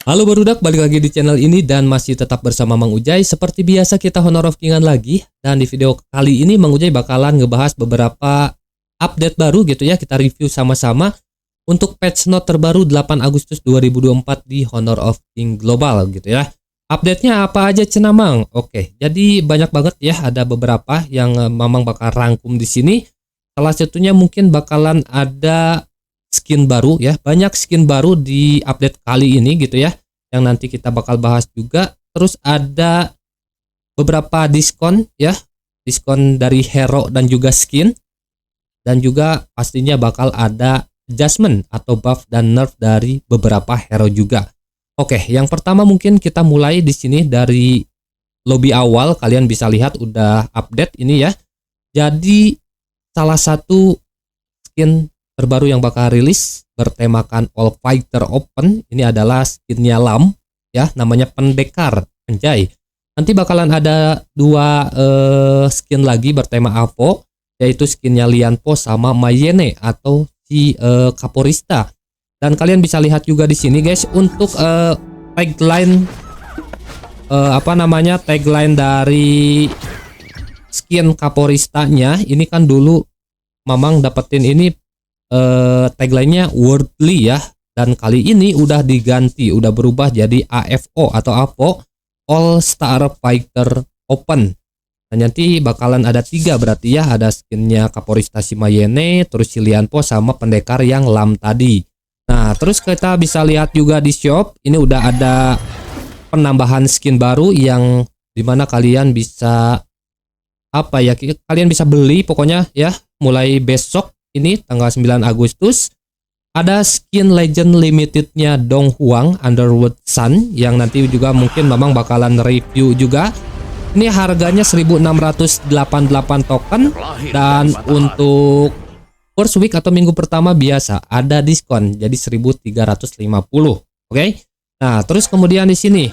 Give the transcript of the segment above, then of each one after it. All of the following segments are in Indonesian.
Halo barudak, balik lagi di channel ini dan masih tetap bersama Mang Ujay. Seperti biasa kita Honor of King-an lagi. Dan di video kali ini Mang Ujay bakalan ngebahas beberapa update baru gitu ya. Kita review sama-sama untuk patch note terbaru 8 Agustus 2024 di Honor of King Global gitu ya. Update-nya apa aja cenah Mang? Oke, jadi banyak banget ya, ada beberapa yang Mamang bakal rangkum di sini. Salah satunya mungkin bakalan ada skin baru ya, banyak skin baru di update kali ini gitu ya, yang nanti kita bakal bahas juga. Terus ada beberapa diskon ya, diskon dari hero dan juga skin, dan juga pastinya bakal ada adjustment atau buff dan nerf dari beberapa hero juga. Oke, yang pertama mungkin kita mulai di sini dari lobby awal. Kalian bisa lihat udah update ini ya. Jadi salah satu skin terbaru yang bakal rilis bertemakan All Fighter Open ini adalah skinnya Lam ya, namanya Pendekar Penjai. Nanti bakalan ada dua skin lagi bertema Avo, yaitu skinnya Lianpo sama Mayene atau si Caporista. Dan kalian bisa lihat juga di sini guys untuk tagline tagline dari skin Caporistanya ini kan dulu Mamang dapetin ini tagline-nya worldly ya, dan kali ini udah diganti, udah berubah jadi AFO atau AVO, All Star Fighter Open. Dan nanti bakalan ada 3 berarti ya, ada skinnya Caporista si Mayene, terus si Lianpo sama pendekar yang Lam tadi. Nah terus kita bisa lihat juga di shop ini udah ada penambahan skin baru yang dimana kalian bisa kalian bisa beli pokoknya ya, mulai besok ini tanggal 9 Agustus ada skin legend limitednya Dong Huang Underworld Sun yang nanti juga mungkin Mamang bakalan review juga. Ini harganya 1688 token, dan untuk first week atau minggu pertama biasa ada diskon jadi 1350. Oke. Nah, terus kemudian di sini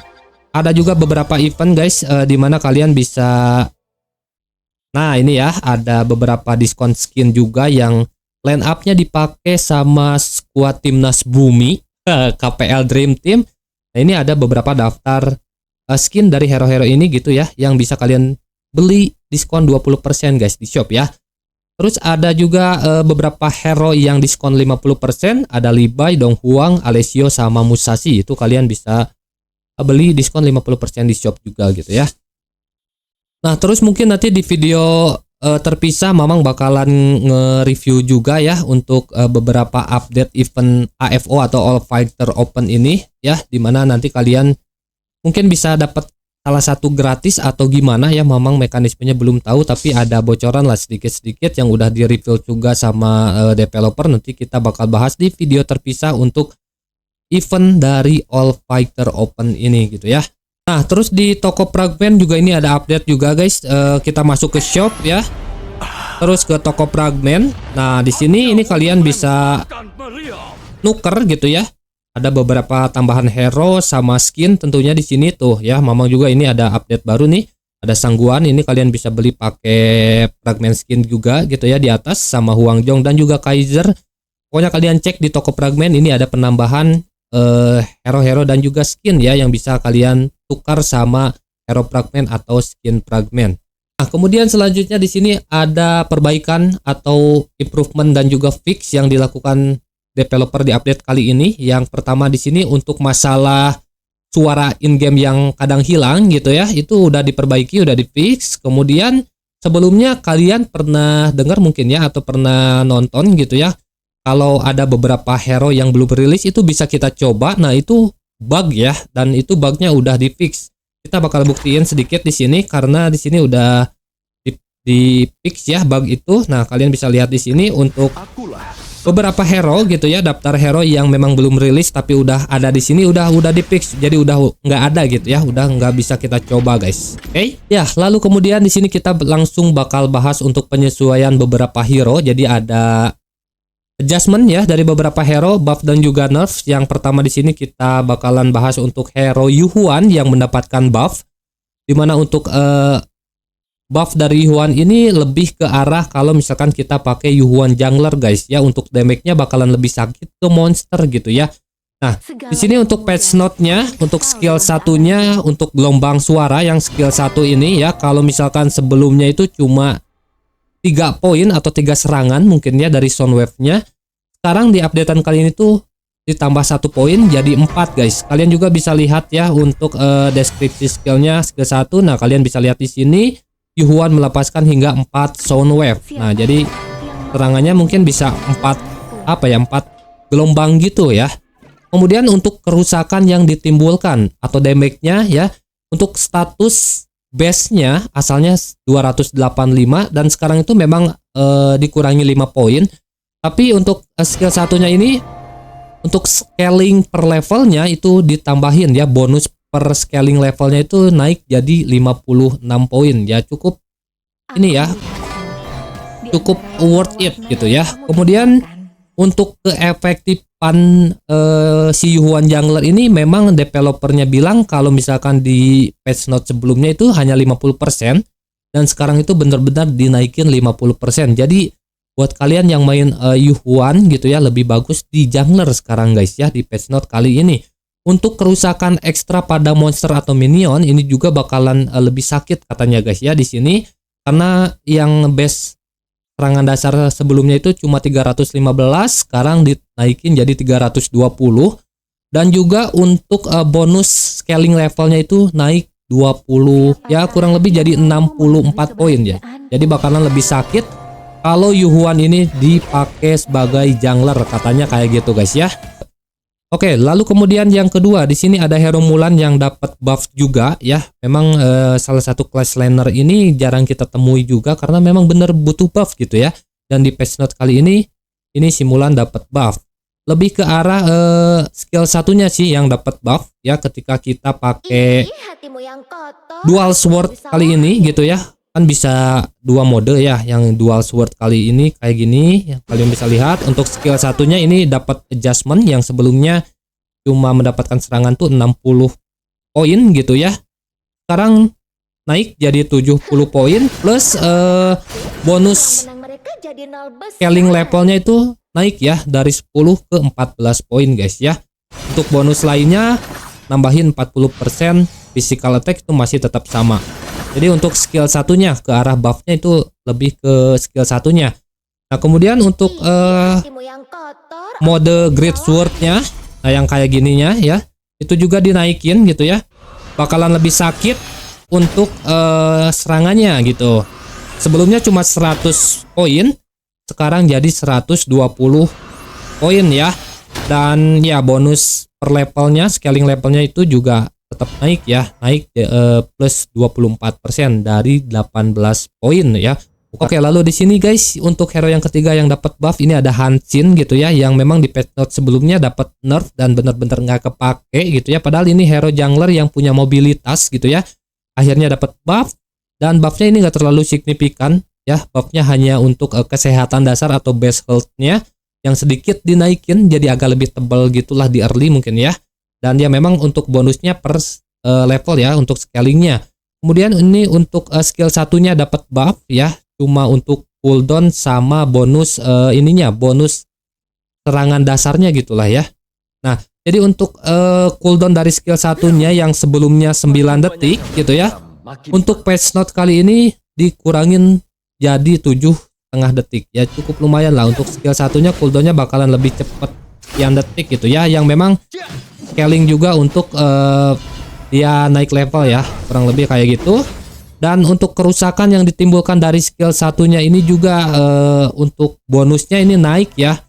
ada juga beberapa event guys, di mana kalian bisa. Nah ini ya, ada beberapa diskon skin juga yang line up-nya dipakai sama skuad timnas bumi KPL Dream Team. Nah ini ada beberapa daftar skin dari hero-hero ini gitu ya, yang bisa kalian beli diskon 20% guys di shop ya. Terus ada juga beberapa hero yang diskon 50%, ada Levi, Dong Huang, Alessio sama Musashi. Itu kalian bisa beli diskon 50% di shop juga gitu ya. Nah terus mungkin nanti di video terpisah Mamang bakalan nge-review juga ya untuk beberapa update event AFO atau All Fighter Open ini ya, dimana nanti kalian mungkin bisa dapat salah satu gratis atau gimana ya, Mamang mekanismenya belum tahu, tapi ada bocoran lah sedikit-sedikit yang udah di-review juga sama developer. Nanti kita bakal bahas di video terpisah untuk event dari All Fighter Open ini gitu ya. Nah terus di toko fragment juga ini ada update juga guys. Kita masuk ke shop ya, terus ke toko fragment. Nah di sini ini kalian bisa nuker gitu ya, ada beberapa tambahan hero sama skin tentunya di sini tuh ya. Mamang juga ini ada update baru nih, ada Sangguan, ini kalian bisa beli pakai fragment skin juga gitu ya di atas, sama Huangjong dan juga Kaiser. Pokoknya kalian cek di toko fragment ini ada penambahan hero-hero dan juga skin ya, yang bisa kalian tukar sama hero fragment atau skin fragment. Nah, kemudian selanjutnya di sini ada perbaikan atau improvement dan juga fix yang dilakukan developer di update kali ini. Yang pertama di sini untuk masalah suara in-game yang kadang hilang gitu ya, itu udah diperbaiki, udah di-fix. Kemudian sebelumnya kalian pernah dengar mungkin ya, atau pernah nonton gitu ya, kalau ada beberapa hero yang belum rilis itu bisa kita coba. Nah itu bug ya, dan itu bugnya udah di-fix. Kita bakal buktiin sedikit di sini karena di sini udah di-fix ya bug itu. Nah kalian bisa lihat di sini untuk beberapa hero gitu ya, daftar hero yang memang belum rilis tapi udah ada di sini, udah di-fix. Jadi udah nggak ada gitu ya, udah nggak bisa kita coba guys. Oke. Ya, lalu kemudian di sini kita langsung bakal bahas untuk penyesuaian beberapa hero. Jadi ada adjustment ya dari beberapa hero, buff dan juga nerf. Yang pertama di sini kita bakalan bahas untuk hero Yuhuan yang mendapatkan buff, dimana untuk buff dari Yuhuan ini lebih ke arah kalau misalkan kita pakai Yuhuan jungler guys ya, untuk damage-nya bakalan lebih sakit ke monster gitu ya. Nah, di sini untuk patch note-nya, untuk skill satunya, untuk gelombang suara yang skill 1 ini ya, kalau misalkan sebelumnya itu cuma 3 poin atau 3 serangan mungkin ya dari sound wave-nya. Sekarang di updatean kali ini tuh ditambah 1 poin jadi 4 guys. Kalian juga bisa lihat ya untuk deskripsi skillnya skill 1. Nah, kalian bisa lihat di sini Yuhuan melepaskan hingga 4 sound wave. Nah, jadi serangannya mungkin bisa 4 gelombang gitu ya. Kemudian untuk kerusakan yang ditimbulkan atau damage-nya ya, untuk status base-nya asalnya 285 dan sekarang itu memang dikurangi 5 poin. Tapi untuk skill satunya ini untuk scaling per levelnya itu ditambahin ya, bonus per scaling levelnya itu naik jadi 56 poin ya, cukup ini ya, cukup worth it gitu ya. Kemudian untuk keefektifan si Yuhuan Jungler ini memang developernya bilang kalau misalkan di patch note sebelumnya itu hanya 50% dan sekarang itu benar-benar dinaikin 50%. Jadi buat kalian yang main Yuhuan gitu ya, lebih bagus di Jungler sekarang guys ya di patch note kali ini. Untuk kerusakan ekstra pada monster atau minion ini juga bakalan lebih sakit katanya guys ya di sini, karena yang base serangan dasar sebelumnya itu cuma 315, sekarang dinaikin jadi 320. Dan juga untuk bonus scaling levelnya itu naik 20 ya, kurang lebih jadi 64 poin ya. Jadi bakalan lebih sakit kalau Yuhuan ini dipakai sebagai jungler katanya kayak gitu guys ya. Oke, lalu kemudian yang kedua di sini ada Hero Mulan yang dapat buff juga ya. Memang salah satu class laner ini jarang kita temui juga karena memang bener butuh buff gitu ya. Dan di patch note kali ini si Mulan dapat buff. Lebih ke arah skill satunya sih yang dapat buff ya, ketika kita pakai dual sword kali ini gitu ya. Kan bisa 2 mode ya, yang dual sword kali ini kayak gini ya, kalian bisa lihat. Untuk skill satunya ini dapat adjustment, yang sebelumnya cuma mendapatkan serangan tuh 60 poin gitu ya, sekarang naik jadi 70 poin plus bonus scaling levelnya itu naik ya dari 10 ke 14 poin guys ya. Untuk bonus lainnya nambahin 40%, physical attack itu masih tetap sama. Jadi untuk skill satunya ke arah buffnya itu lebih ke skill satunya. Nah, kemudian untuk mode Great Sword-nya, nah yang kayak gininya ya, itu juga dinaikin gitu ya. Bakalan lebih sakit untuk serangannya gitu. Sebelumnya cuma 100 poin, sekarang jadi 120 poin ya. Dan ya bonus per levelnya, scaling levelnya itu juga tetap naik ya, naik plus 24% dari 18 poin ya. Oke, lalu di sini guys untuk hero yang ketiga yang dapat buff ini ada Hansin gitu ya, yang memang di patch note sebelumnya dapat nerf dan benar-benar nggak kepake gitu ya. Padahal ini hero jungler yang punya mobilitas gitu ya, akhirnya dapat buff, dan buffnya ini nggak terlalu signifikan ya. Buffnya hanya untuk kesehatan dasar atau base health-nya yang sedikit dinaikin jadi agak lebih tebal gitulah di early mungkin ya. Dan dia memang untuk bonusnya per level ya untuk scalingnya. Kemudian ini untuk skill satunya dapat buff ya, cuma untuk cooldown sama bonus ininya, bonus serangan dasarnya gitulah ya. Nah, jadi untuk cooldown dari skill satunya yang sebelumnya 9 detik gitu ya, untuk patch note kali ini dikurangin jadi 7,5 detik ya, cukup lumayan lah. Untuk skill satunya cooldownnya bakalan lebih cepet sekian detik gitu ya, yang memang scaling juga untuk dia naik level ya, kurang lebih kayak gitu. Dan untuk kerusakan yang ditimbulkan dari skill satunya ini juga untuk bonusnya ini naik ya.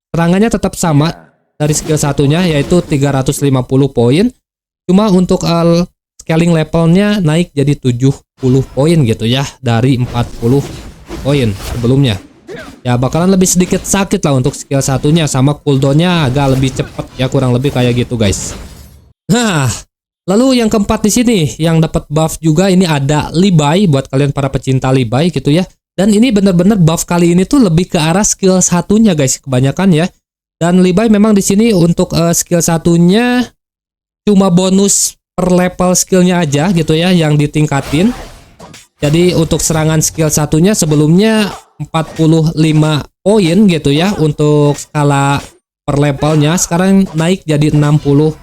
Serangannya tetap sama dari skill satunya yaitu 350 poin. Cuma untuk scaling levelnya naik jadi 70 poin gitu ya, dari 40 poin sebelumnya. Ya bakalan lebih sedikit sakit lah untuk skill satunya, sama cooldownnya agak lebih cepat ya, kurang lebih kayak gitu guys. Nah, lalu yang keempat di sini yang dapat buff juga ini ada Levi, buat kalian para pecinta Levi gitu ya. Dan ini bener-bener buff kali ini tuh lebih ke arah skill satunya guys kebanyakan ya. Dan Levi memang di sini untuk skill satunya cuma bonus per level skillnya aja gitu ya yang ditingkatin. Jadi untuk serangan skill satunya sebelumnya 45 poin gitu ya untuk skala per levelnya sekarang naik jadi 60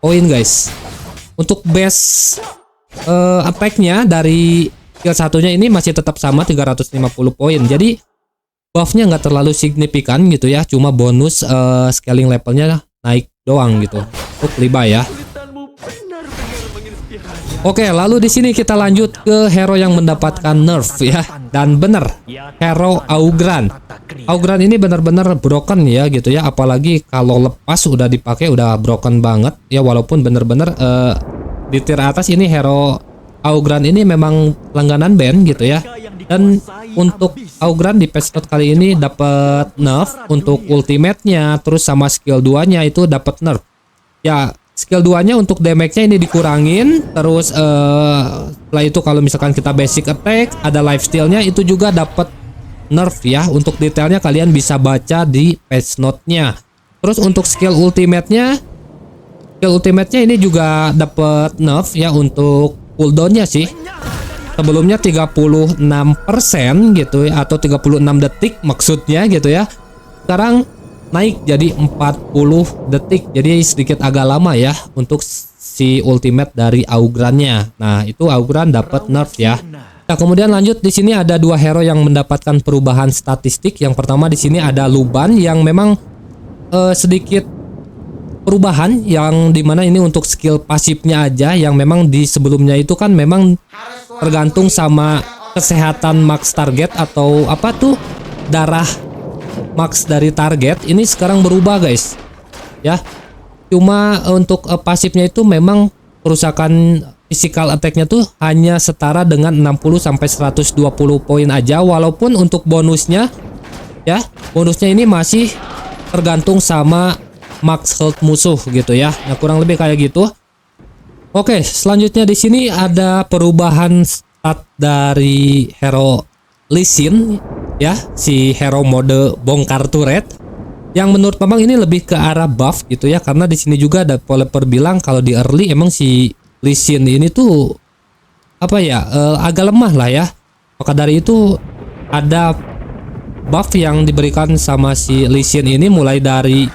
poin guys. Untuk base attack-nya dari skill satunya ini masih tetap sama 350 poin. Jadi buff-nya nggak terlalu signifikan gitu ya, cuma bonus scaling levelnya naik doang gitu. Untuk Levi ya. Oke, lalu di sini kita lanjut ke hero yang mendapatkan nerf ya. Dan bener, hero Augran. Augran ini benar-benar broken ya gitu ya, apalagi kalau lepas udah dipakai udah broken banget ya, walaupun bener-bener di tier atas ini hero Augran ini memang langganan band gitu ya. Dan untuk Augran di patch note kali ini dapat nerf untuk ultimate-nya, terus sama skill 2-nya itu dapat nerf. Ya, skill 2-nya untuk damage-nya ini dikurangin, terus setelah itu kalau misalkan kita basic attack, ada lifesteal-nya itu juga dapat nerf ya. Untuk detailnya kalian bisa baca di patch note-nya. Terus untuk skill ultimate-nya ini juga dapat nerf ya untuk cooldown-nya sih. Sebelumnya 36% gitu ya, atau 36 detik maksudnya gitu ya. Sekarang naik jadi 40 detik. Jadi sedikit agak lama ya untuk si ultimate dari Augran-nya. Nah, itu Augran dapat nerf ya. Nah, kemudian lanjut di sini ada dua hero yang mendapatkan perubahan statistik. Yang pertama di sini ada Luban yang memang sedikit perubahan, yang dimana ini untuk skill pasifnya aja, yang memang di sebelumnya itu kan memang tergantung sama kesehatan max target atau apa tuh, darah max dari target. Ini sekarang berubah guys ya. Cuma untuk pasifnya itu memang kerusakan physical attack-nya tuh hanya setara dengan 60 sampai 120 poin aja, walaupun untuk bonusnya ya, bonusnya ini masih tergantung sama max health musuh gitu ya. Nah, kurang lebih kayak gitu. Oke, selanjutnya di sini ada perubahan stat dari hero Lee Sin ya, si hero mode bongkar turret, yang menurut Mamang ini lebih ke arah buff gitu ya, karena di sini juga ada developer bilang kalau di early emang si Lee Sin ini tuh apa ya, agak lemah lah ya. Maka dari itu ada buff yang diberikan sama si Lee Sin ini, mulai dari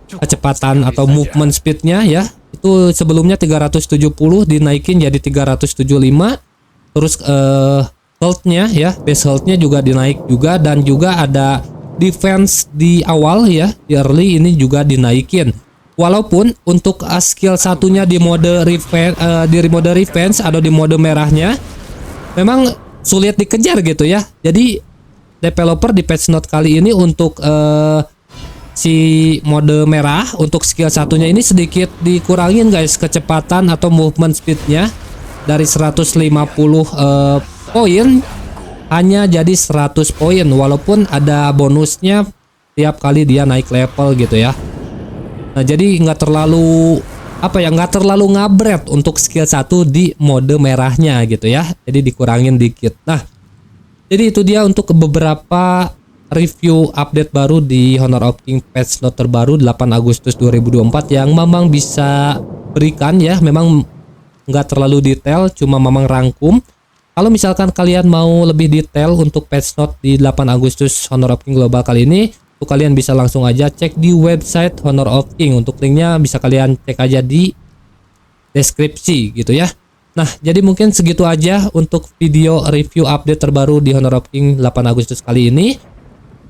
kecepatan atau movement speednya ya, itu sebelumnya 370 dinaikin jadi 375. Terus health-nya ya, base health-nya juga dinaik juga, dan juga ada defense di awal ya, di early ini juga dinaikin. Walaupun untuk skill satunya di mode revenge atau di mode merahnya memang sulit dikejar gitu ya. Jadi developer di patch note kali ini untuk si mode merah untuk skill satunya ini sedikit dikurangin guys, kecepatan atau movement speednya dari 150 poin hanya jadi 100 poin, walaupun ada bonusnya tiap kali dia naik level gitu ya. Nah, jadi nggak terlalu nggak terlalu ngabret untuk skill 1 di mode merahnya gitu ya, jadi dikurangin dikit. Nah, jadi itu dia untuk beberapa review update baru di Honor of Kings patch note terbaru 8 Agustus 2024 yang Mamang bisa berikan ya. Memang nggak terlalu detail, cuma Mamang rangkum. Kalau misalkan kalian mau lebih detail untuk patch note di 8 Agustus Honor of Kings global kali ini, tuh kalian bisa langsung aja cek di website Honor of Kings. Untuk linknya bisa kalian cek aja di deskripsi gitu ya. Nah, jadi mungkin segitu aja untuk video review update terbaru di Honor of Kings 8 Agustus kali ini.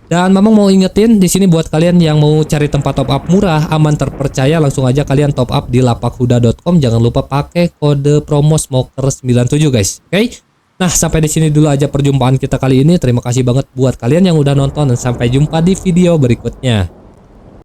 Dan Mamang mau ingetin di sini buat kalian yang mau cari tempat top up murah, aman, terpercaya, langsung aja kalian top up di lapakhuda.com. Jangan lupa pakai kode promo smoker97 guys. Oke? Nah, sampai di sini dulu aja perjumpaan kita kali ini. Terima kasih banget buat kalian yang udah nonton, dan sampai jumpa di video berikutnya.